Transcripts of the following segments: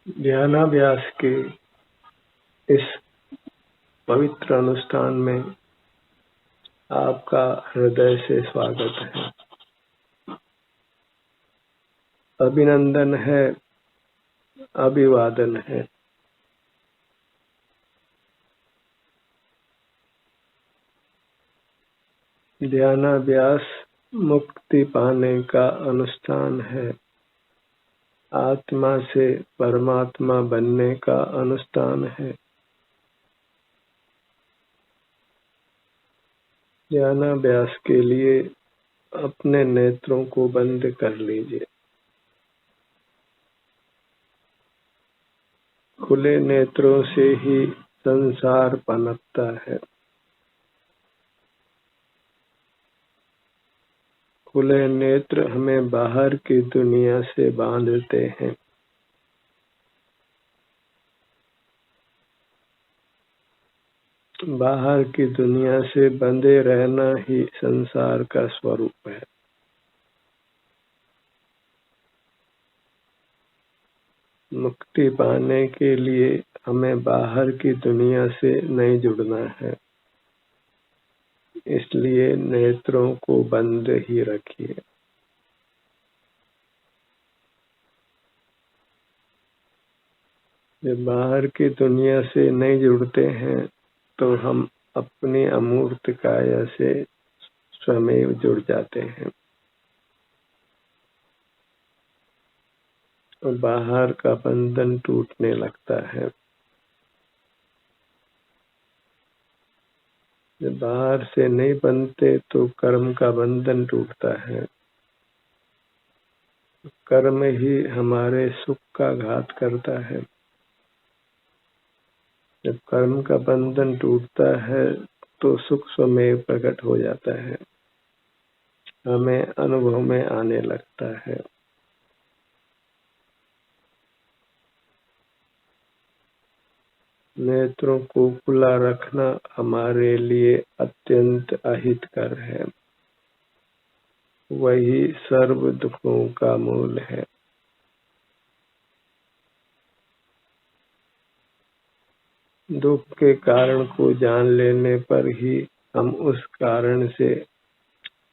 ध्यानाभ्यास के इस पवित्र अनुष्ठान में आपका हृदय से स्वागत है। अभिनंदन है, अभिवादन है। ध्यानाभ्यास मुक्ति पाने का अनुष्ठान है। आत्मा से परमात्मा बनने का अनुष्ठान है। ध्यानाभ्यास के लिए अपने नेत्रों को बंद कर लीजिए। खुले नेत्रों से ही संसार पनपता है। खुले नेत्र हमें बाहर की दुनिया से बांधते हैं। बाहर की दुनिया से बंधे रहना ही संसार का स्वरूप है। मुक्ति पाने के लिए हमें बाहर की दुनिया से नहीं जुड़ना है। इसलिए नेत्रों को बंद ही रखिए। जब बाहर की दुनिया से नहीं जुड़ते हैं तो हम अपनी अमूर्त काया से स्वयं जुड़ जाते हैं और बाहर का बंधन टूटने लगता है। जब बाहर से नहीं बनते तो कर्म का बंधन टूटता है। कर्म ही हमारे सुख का घात करता है। जब कर्म का बंधन टूटता है तो सुख स्वयं प्रकट हो जाता है, हमें अनुभव में आने लगता है। नेत्रों को खुला रखना हमारे लिए अत्यंत अहितकर है। वही सर्व दुखों का मूल है। दुख के कारण को जान लेने पर ही हम उस कारण से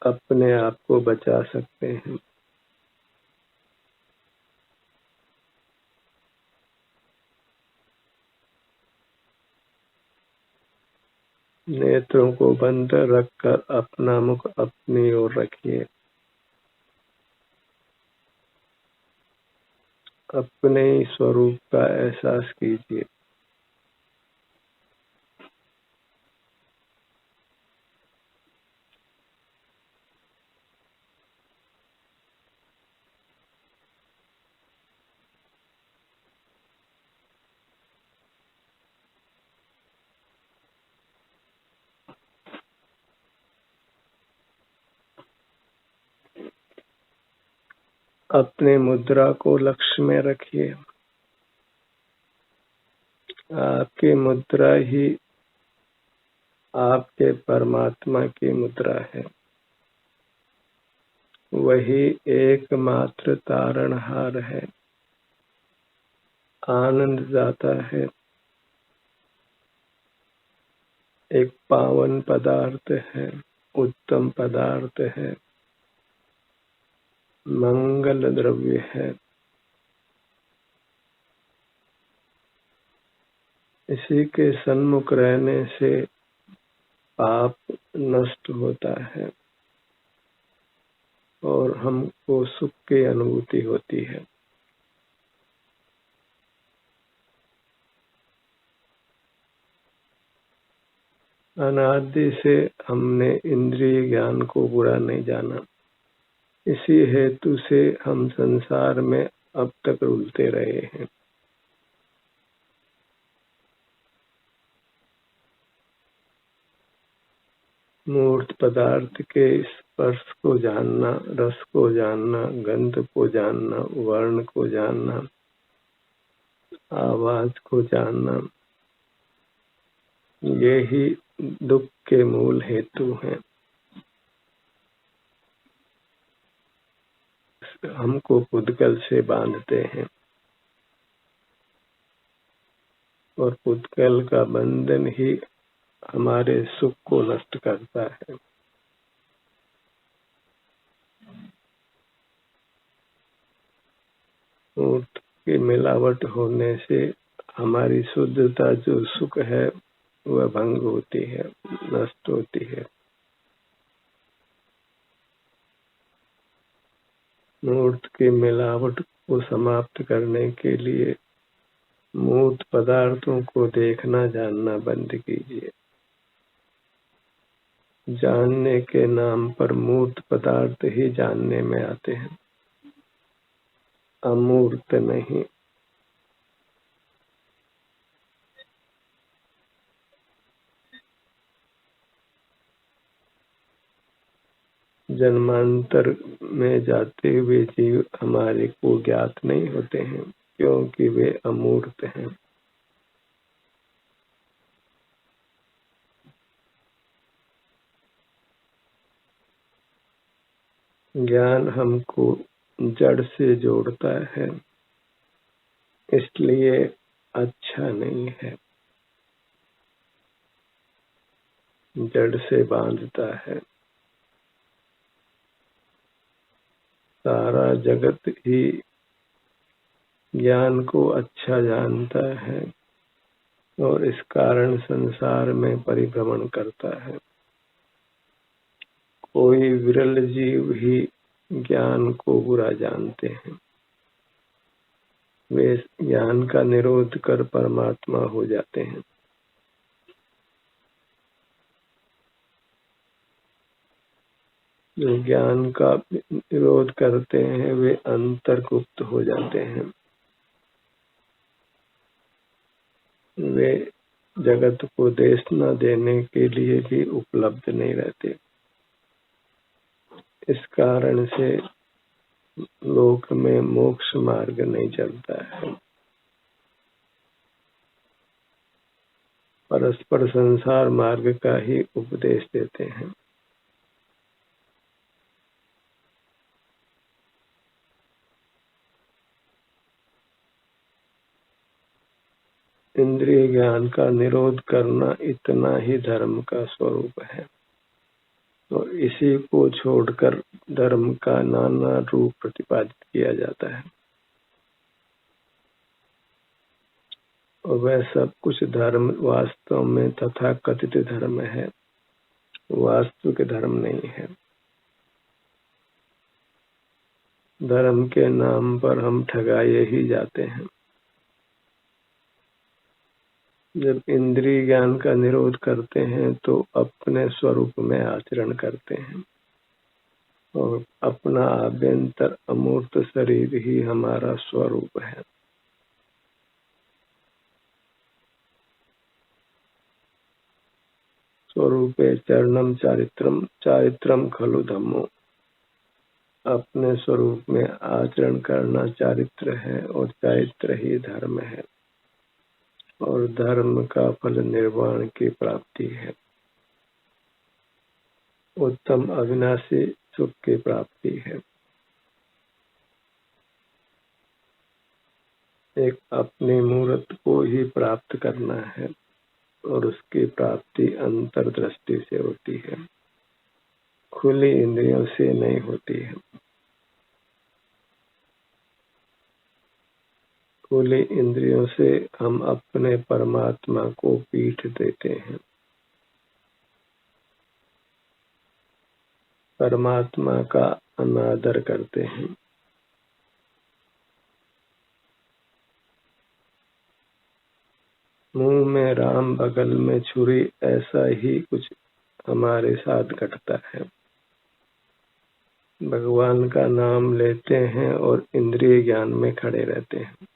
अपने आप को बचा सकते हैं। नेत्रों को बंद रखकर अपना मुख अपनी ओर रखिए। अपने ही स्वरूप का एहसास कीजिए। अपने मुद्रा को लक्ष्य में रखिए। आपकी मुद्रा ही आपके परमात्मा की मुद्रा है। वही एकमात्र तारणहार है, आनंद दाता है, एक पावन पदार्थ है, उत्तम पदार्थ है, मंगल द्रव्य है। इसी के सन्मुख रहने से पाप नष्ट होता है और हमको सुख की अनुभूति होती है। अनादि से हमने इंद्रिय ज्ञान को बुरा नहीं जाना। इसी हेतु से हम संसार में अब तक रुलते रहे हैं। मूर्त पदार्थ के स्पर्श को जानना, रस को जानना, गंध को जानना, वर्ण को जानना, आवाज को जानना, ये ही दुख के मूल हेतु हैं। हमको पुद्गल से बांधते हैं। और पुद्गल का बंधन ही हमारे सुख को नष्ट करता है। मूर्त की मिलावट होने से हमारी शुद्धता जो सुख है वह भंग होती है, नष्ट होती है। मूर्त की मिलावट को समाप्त करने के लिए मूर्त पदार्थों को देखना जानना बंद कीजिए। जानने के नाम पर मूर्त पदार्थ ही जानने में आते हैं, अमूर्त नहीं। जन्मांतर में जाते हुए जीव हमारे को ज्ञात नहीं होते हैं, क्योंकि वे अमूर्त हैं। ज्ञान हमको जड़ से जोड़ता है, इसलिए अच्छा नहीं है। जड़ से बांधता है। सारा जगत ही ज्ञान को अच्छा जानता है और इस कारण संसार में परिभ्रमण करता है। कोई विरल जीव ही ज्ञान को बुरा जानते हैं। वे ज्ञान का निरोध कर परमात्मा हो जाते हैं। जो ज्ञान का विरोध करते हैं वे अंतर्गुप्त हो जाते हैं। वे जगत को देश न देने के लिए भी उपलब्ध नहीं रहते। इस कारण से लोक में मोक्ष मार्ग नहीं चलता है। परस्पर संसार मार्ग का ही उपदेश देते हैं। इंद्रिय ज्ञान का निरोध करना इतना ही धर्म का स्वरूप है और इसी को छोड़कर धर्म का नाना रूप प्रतिपादित किया जाता है और वह सब कुछ धर्म वास्तव में तथाकथित धर्म है, वास्तविक धर्म नहीं है। धर्म के नाम पर हम ठगाए ही जाते हैं। जब इंद्रिय ज्ञान का निरोध करते हैं तो अपने स्वरूप में आचरण करते हैं और अपना आभ्यंतर अमूर्त शरीर ही हमारा स्वरूप है। स्वरूपे चरणम चारित्रम चारित्रम खलु धम्मो। अपने स्वरूप में आचरण करना चारित्र है और चारित्र ही धर्म है और धर्म का फल निर्वाण की प्राप्ति है, उत्तम अविनाशी सुख की प्राप्ति है। एक अपनी मूर्त को ही प्राप्त करना है और उसकी प्राप्ति अंतर्दृष्टि से होती है, खुली इंद्रियों से नहीं होती है। खुली इंद्रियों से हम अपने परमात्मा को पीठ देते हैं। परमात्मा का अनादर करते हैं। मुंह में राम बगल में छुरी, ऐसा ही कुछ हमारे साथ घटता है। भगवान का नाम लेते हैं और इंद्रिय ज्ञान में खड़े रहते हैं।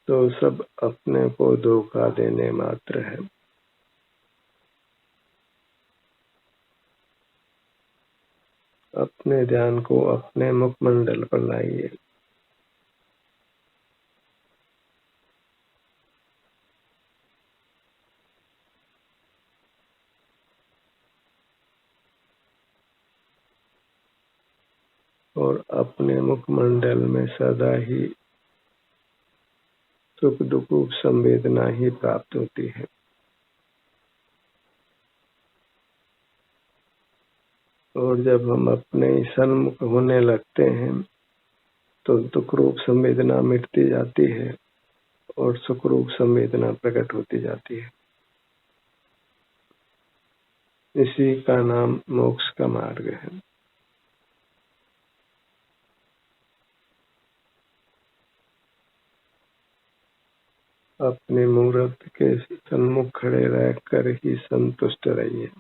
तो सब अपने को धोखा देने मात्र है। अपने ध्यान को अपने मुखमंडल पर लाइए। और अपने मुखमंडल में सदा ही सुख दुख संवेदना ही प्राप्त होती है। और जब हम अपने सन्मुख होने लगते हैं तो दुख रूप संवेदना मिटती जाती है और सुख रूप संवेदना प्रकट होती जाती है। इसी का नाम मोक्ष का मार्ग है। अपने मूर्त के सन्मुख खड़े रहकर ही संतुष्ट रहिए।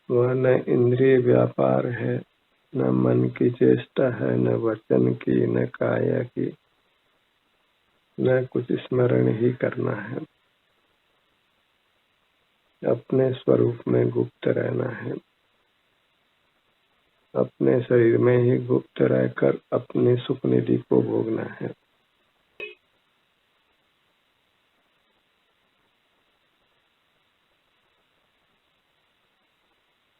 वह न इंद्रिय व्यापार है, न मन की चेष्टा है, न वचन की, न काया की, न कुछ स्मरण ही करना है। अपने स्वरूप में गुप्त रहना है। अपने शरीर में ही गुप्त रहकर अपनी सुख निधि को भोगना है।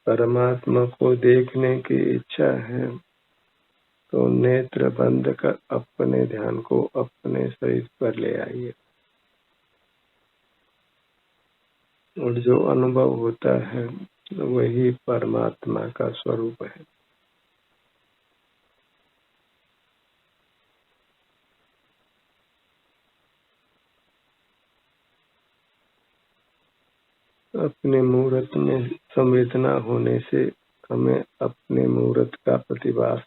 परमात्मा को देखने की इच्छा है तो नेत्र बंद कर अपने ध्यान को अपने शरीर पर ले आइए। और जो अनुभव होता है वही परमात्मा का स्वरूप है। अपने मूर्त में संवेदना होने से हमें अपने मूर्त का प्रतिभास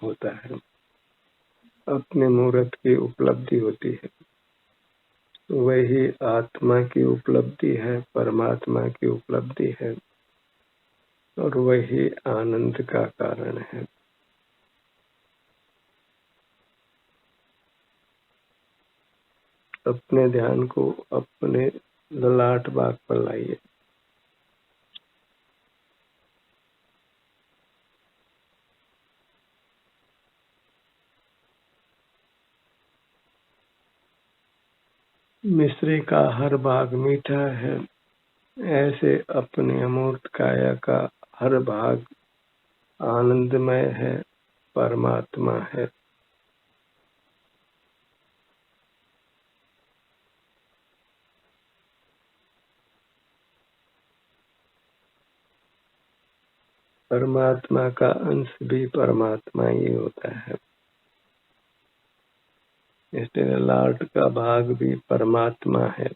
होता है, अपने मूर्त की उपलब्धि होती है। वही आत्मा की उपलब्धि है, परमात्मा की उपलब्धि है और वही आनंद का कारण है। अपने ध्यान को अपने ललाट बाग पर लाइए। मिश्री का हर भाग मीठा है, ऐसे अपने अमूर्त काया का हर भाग आनंदमय है, परमात्मा है। परमात्मा का अंश भी परमात्मा ही होता है। इसलिए लाट का भाग भी परमात्मा है।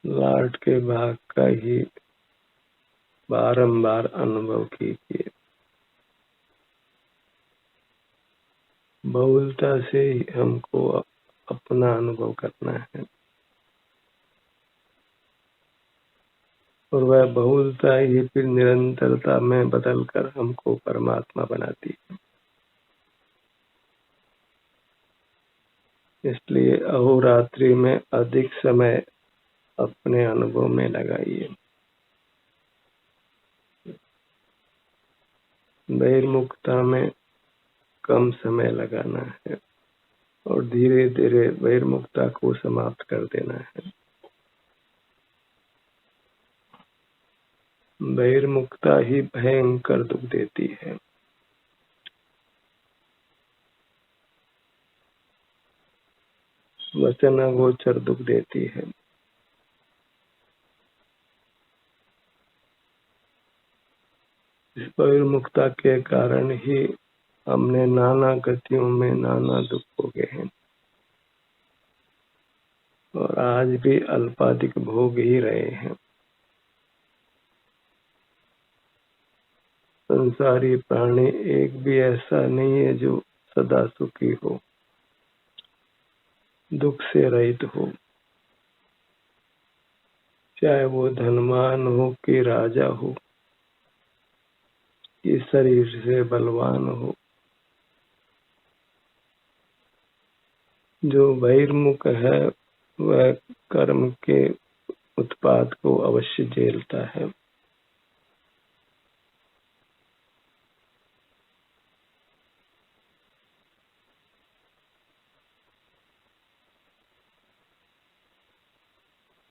लाट के भाग का ही बारंबार अनुभव कीजिए। बहुलता से ही हमको अपना अनुभव करना है और वह बहुलता ही फिर निरंतरता में बदलकर हमको परमात्मा बनाती है। इसलिए अहोरात्रि में अधिक समय अपने अनुभव में लगाइए। बहिर्मुखता में कम समय लगाना है और धीरे धीरे बहिर्मुखता को समाप्त कर देना है। बहिर्मुखता ही भयंकर दुख देती है। वचन अगोचर दुख देती है। इस बहिर्मुखता के कारण ही हमने नाना गतियों में नाना दुख भोगे हैं और आज भी अल्पाधिक भोग ही रहे हैं। संसारी प्राणी एक भी ऐसा नहीं है जो सदा सुखी हो, दुख से रहित हो। चाहे वो धनवान हो कि राजा हो कि शरीर से बलवान हो, जो बहिर्मुख है वह कर्म के उत्पाद को अवश्य झेलता है।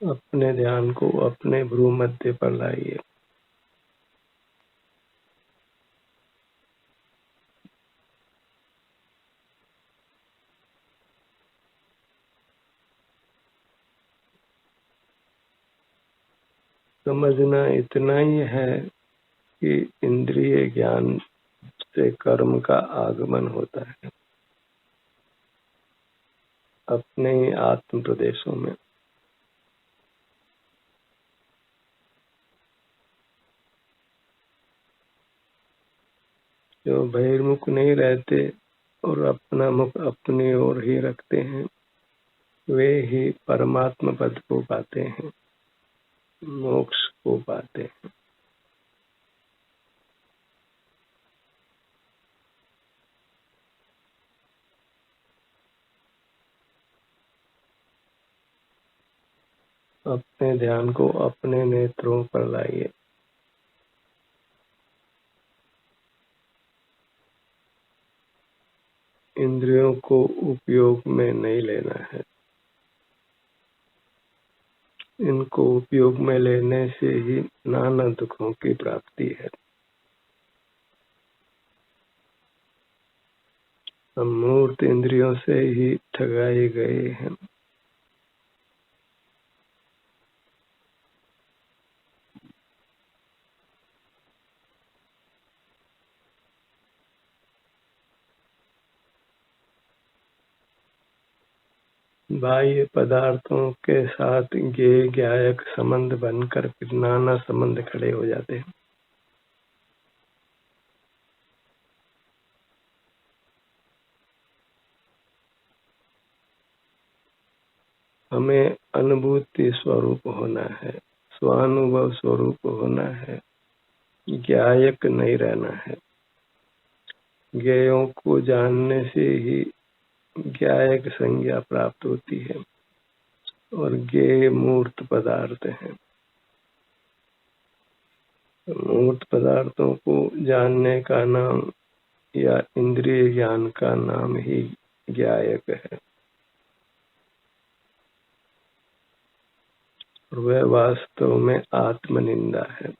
अपने ध्यान को अपने भ्रू मध्य पर लाइए। समझना इतना ही है कि इंद्रिय ज्ञान से कर्म का आगमन होता है अपने ही आत्म प्रदेशों में। जो बहिर्मुख नहीं रहते और अपना मुख अपनी ओर ही रखते हैं, वे ही परमात्मा पद को पाते हैं, मोक्ष को पाते हैं। अपने ध्यान को अपने नेत्रों पर लाइए। इंद्रियों को उपयोग में नहीं लेना है। इनको उपयोग में लेने से ही नाना दुखों की प्राप्ति है। हम मूर्त इंद्रियों से ही ठगाए गए हैं। बाह्य पदार्थों के साथ ज्ञेय ज्ञायक संबंध बनकर फिर नाना संबंध खड़े हो जाते हैं। हमें अनुभूति स्वरूप होना है, स्वानुभव स्वरूप होना है, ज्ञायक नहीं रहना है। ज्ञेयों को जानने से ही ज्ञायक संज्ञा प्राप्त होती है और ज्ञेय मूर्त पदार्थ हैं। मूर्त पदार्थों को जानने का नाम या इंद्रिय ज्ञान का नाम ही ज्ञायक है। वह वास्तव में आत्मनिंदा है,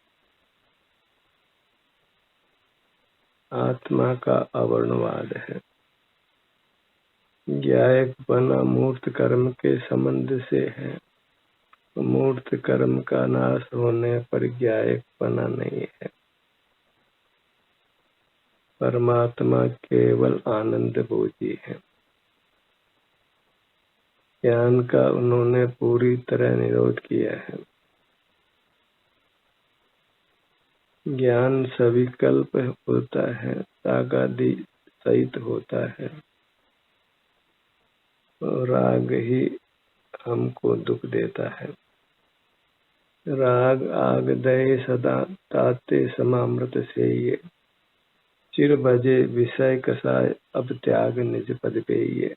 आत्मा का अवर्णवाद है। ज्ञायक बना मूर्त कर्म के संबंध से है। मूर्त कर्म का नाश होने पर ज्ञायक बना नहीं है। परमात्मा केवल आनंद भोजी है। ज्ञान का उन्होंने पूरी तरह निरोध किया है। ज्ञान सविकल्प होता है, रागादि सहित होता है। राग ही हमको दुख देता है। राग आग दये सदा ताते समामृत से ये, चिर भजे विषय कसाय अब त्याग निज पद पे ये।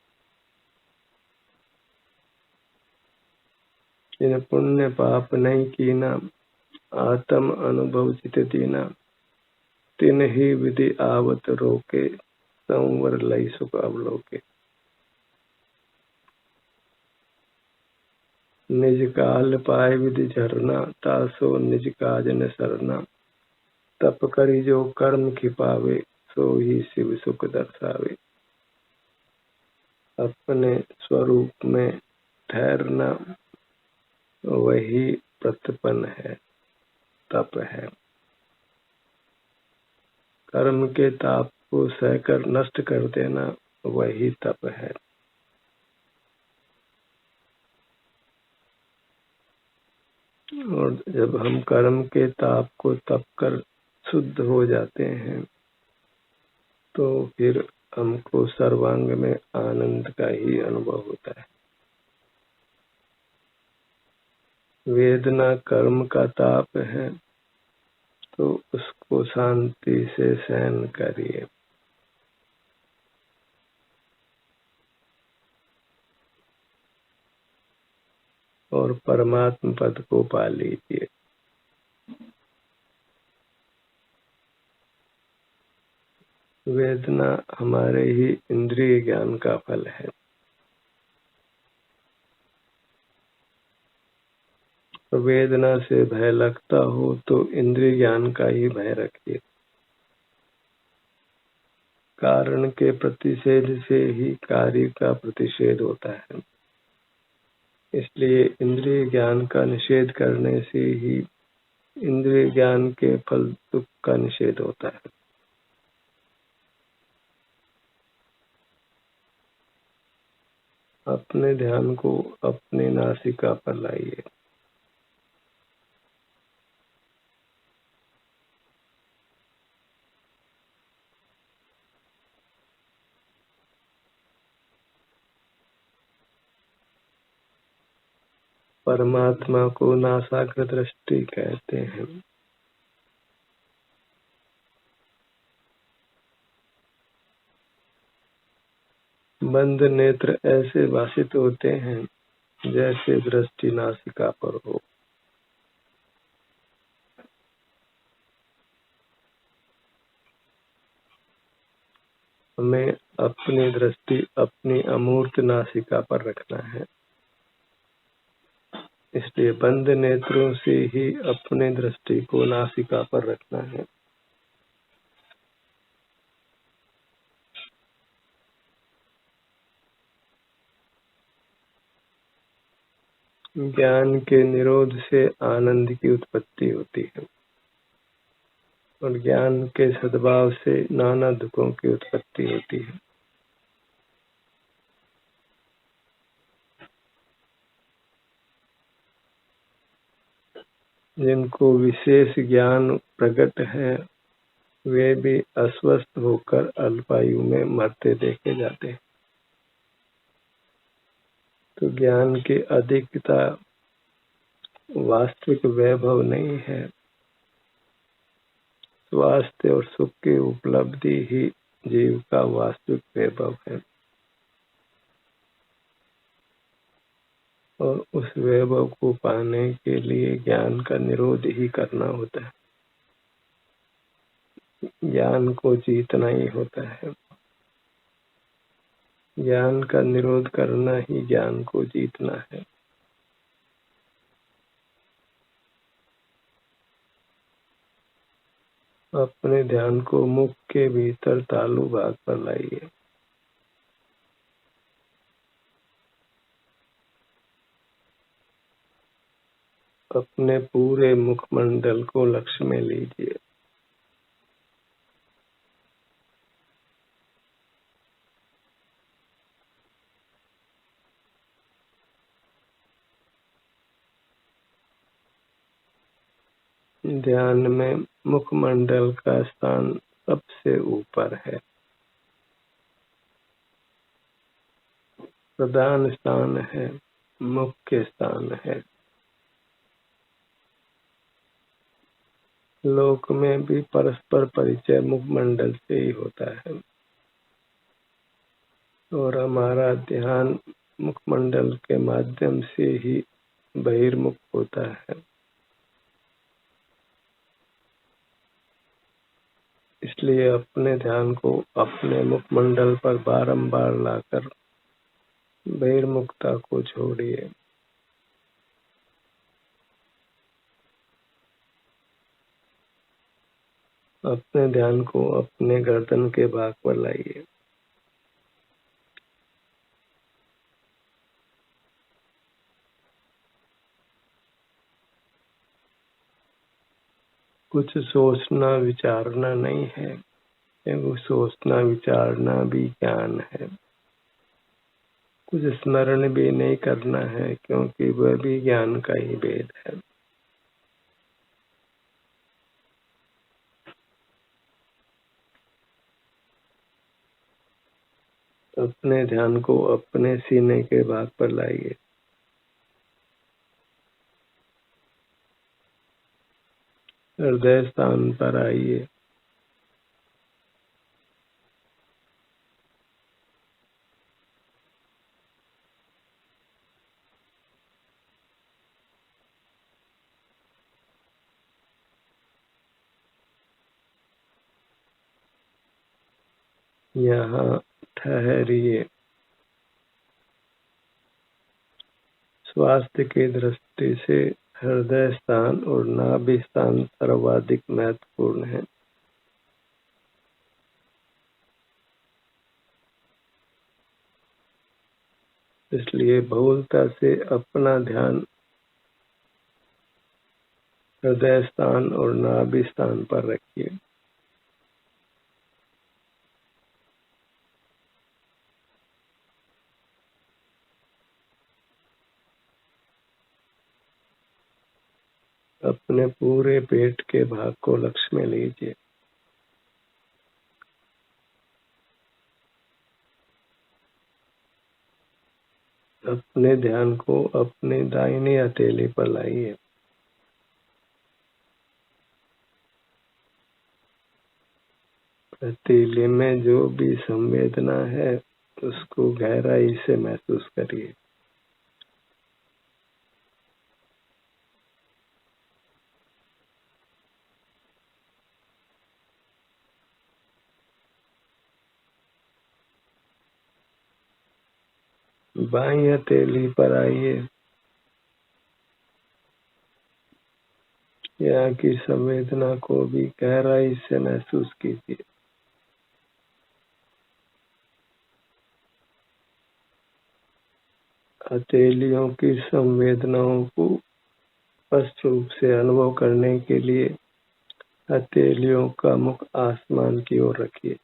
जिन पुण्य पाप नहीं कीना, आत्म अनुभव चित दीना, तिन ही विधि आवत रोके, संवर लई सुख अवलोके। निज काल पाए विधि झरना, तासो निज काज न सरना। तप करी जो कर्म खिपावे, सो ही शिव सुख दर्शावे। अपने स्वरूप में ठहरना वही प्रतिपन्न है, तप है। कर्म के ताप को सहकर नष्ट कर देना वही तप है। और जब हम कर्म के ताप को तप कर शुद्ध हो जाते हैं तो फिर हमको सर्वांग में आनंद का ही अनुभव होता है। वेदना कर्म का ताप है तो उसको शांति से सहन करिए। और परमात्म पद को पा लीजिए। वेदना हमारे ही इंद्रिय ज्ञान का फल है। वेदना से भय लगता हो तो इंद्रिय ज्ञान का ही भय रखिए। कारण के प्रतिषेध से ही कार्य का प्रतिषेध होता है, इसलिए इंद्रिय ज्ञान का निषेध करने से ही इंद्रिय ज्ञान के फल दुख का निषेध होता है। अपने ध्यान को अपने नासिका पर लाइए। परमात्मा को नासाग्र दृष्टि कहते हैं। बंद नेत्र ऐसे भाषित होते हैं जैसे दृष्टि नासिका पर हो। हमें अपनी दृष्टि अपनी अमूर्त नासिका पर रखना है, इसलिए बंद नेत्रों से ही अपने दृष्टि को नासिका पर रखना है। ज्ञान के निरोध से आनंद की उत्पत्ति होती है और ज्ञान के सद्भाव से नाना दुखों की उत्पत्ति होती है। जिनको विशेष ज्ञान प्रकट है वे भी अस्वस्थ होकर अल्पायु में मरते देखे जाते हैं। तो ज्ञान की अधिकता वास्तविक वैभव नहीं है, स्वास्थ्य और सुख की उपलब्धि ही जीव का वास्तविक वैभव है और उस वैभव को पाने के लिए ज्ञान का निरोध ही करना होता है। ज्ञान को जीतना ही होता है। ज्ञान का निरोध करना ही ज्ञान को जीतना है। अपने ध्यान को मुख के भीतर तालु भाग पर लाइए। अपने पूरे मुखमंडल को लक्ष्य में लीजिए। ध्यान में मुखमंडल का स्थान सबसे ऊपर है। प्रधान स्थान है, मुख्य स्थान है। लोक में भी परस्पर परिचय मुखमंडल से ही होता है और हमारा ध्यान मुखमंडल के माध्यम से ही बहिर्मुख होता है। इसलिए अपने ध्यान को अपने मुखमंडल पर बारंबार लाकर बहिर्मुखता को छोड़िए। अपने ध्यान को अपने गर्दन के भाग पर लाइए। कुछ सोचना विचारना नहीं है, क्योंकि सोचना विचारना भी ज्ञान है। कुछ स्मरण भी नहीं करना है, क्योंकि वह भी ज्ञान का ही भेद है। अपने ध्यान को अपने सीने के भाग पर लाइए। हृदय स्थान पर आइए। यहाँ ठहरिए। स्वास्थ्य की दृष्टि से हृदय स्थान और नाभि स्थान सर्वाधिक महत्वपूर्ण है। इसलिए बहुलता से अपना ध्यान हृदय स्थान और नाभि स्थान पर रखिए। अपने पूरे पेट के भाग को लक्ष्य में लीजिए। अपने ध्यान को अपनी दाहिनी हथेली पर लाइए। हथेली में जो भी संवेदना है उसको गहराई से महसूस करिए। बाईं हथेली पर आइए। यहाँ की संवेदना को भी गहराई से महसूस कीजिए। हथेलियों की संवेदनाओं को स्पष्ट रूप से अनुभव करने के लिए हथेलियों का मुख आसमान की ओर रखिए।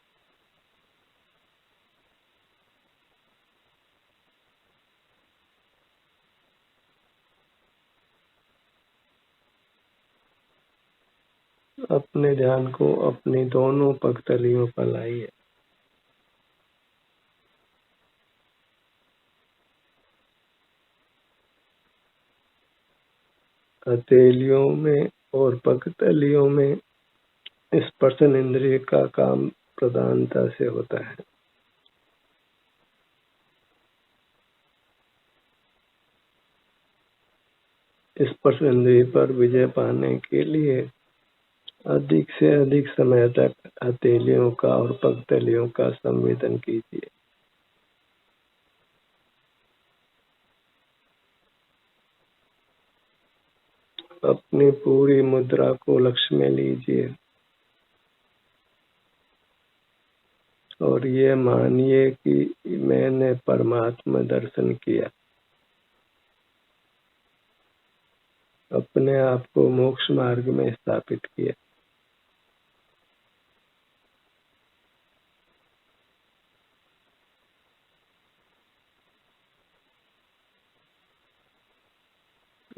अपने ध्यान को अपनी दोनों पगतलियों पर लाइए। हथेलियों में और पगतलियों में स्पर्शन इंद्रिय का काम प्रधानता से होता है। स्पर्श इंद्रिय पर विजय पाने के लिए अधिक से अधिक समय तक हथेलियों का और पगतलियों का संवेदन कीजिए। अपनी पूरी मुद्रा को लक्ष्य में लीजिए और ये मानिए कि मैंने परमात्मा दर्शन किया। अपने आप को मोक्ष मार्ग में स्थापित किया।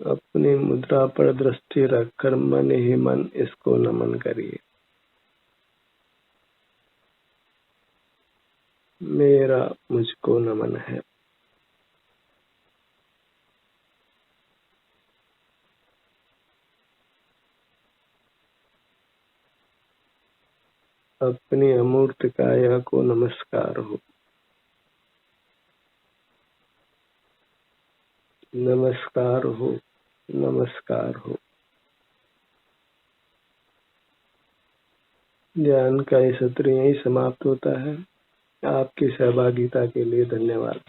अपनी मुद्रा पर दृष्टि रखकर मन ही मन इसको नमन करिए। मेरा मुझको नमन है। अपनी अमूर्त काया को नमस्कार हो। नमस्कार हो। नमस्कार हो। ध्यान का ये सत्र यहीं समाप्त होता है। आपकी सहभागिता के लिए धन्यवाद।